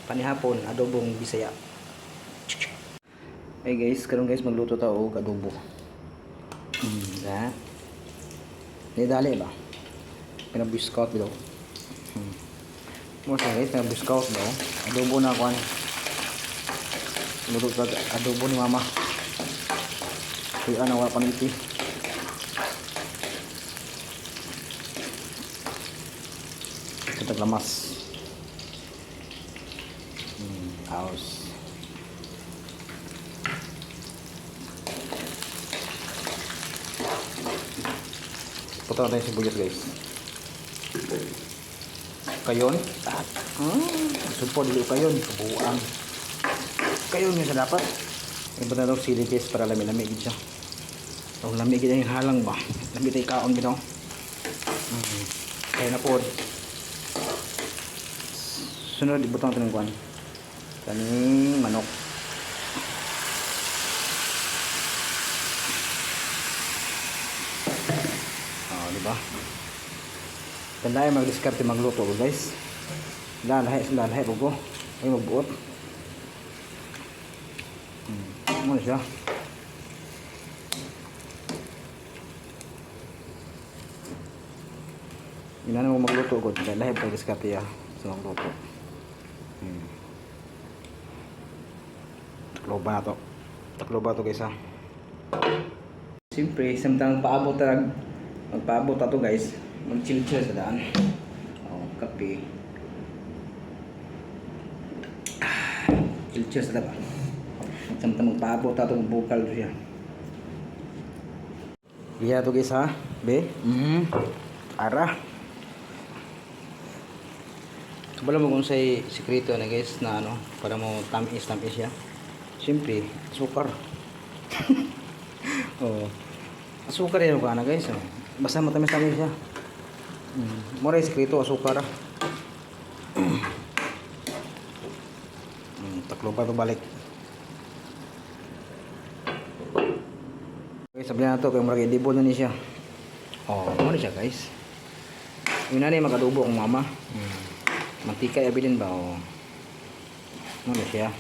panihapon adobong Bisaya. Hey guys, karon guys magluto ta og adobo. Da. Ni dali ba? Pinabiscout daw. Mo sa guys, pinabiscout daw. Adobo na kuan. Luto ta adobo ni mama. Kuya na wala paniti. Kita lamas. Aus. Puto natin sibuyas guys. Kayon. Supo dili kayon. Kabuang. Kayon nga sa dapat. Iba na daw sili guys para lami-lami gid siya. So lami gid yung halang ba. Lami tay kaon gid no. Kaya na pod. Sunod ibutang tanong kuan. Kaning manok. Oh, di ba? Tandaan mag-diskarte magluto guys. Lalahi bugo. Ay magbuot. Ano siya? Ina mo magluto gud. Lalahi pag-diskarte ya sa magluto. Taklo ba to guys ha. Siyempre samtang magpaabot ato guys, mag chill sa daan. Kape. Chill sa daan. Samtang magpaabot ato bukal siya. Iya to guys ha, be. Ara. Wala mo kung say sikreto na guys na ano para mo tamis siya. Siyempre, asukar. Asukar yan ko na guys. Basta matamis siya. Mura yung sikreto, asukar. Taklo pa ito balik. Okay, sabi na ito, kaya marag edibo na niya siya. Ano siya guys. Yun na niya magadubo kong mama. Mantika abilin ba? Ano siya?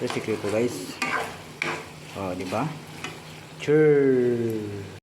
Ito sikreto guys. Di ba? Cheers!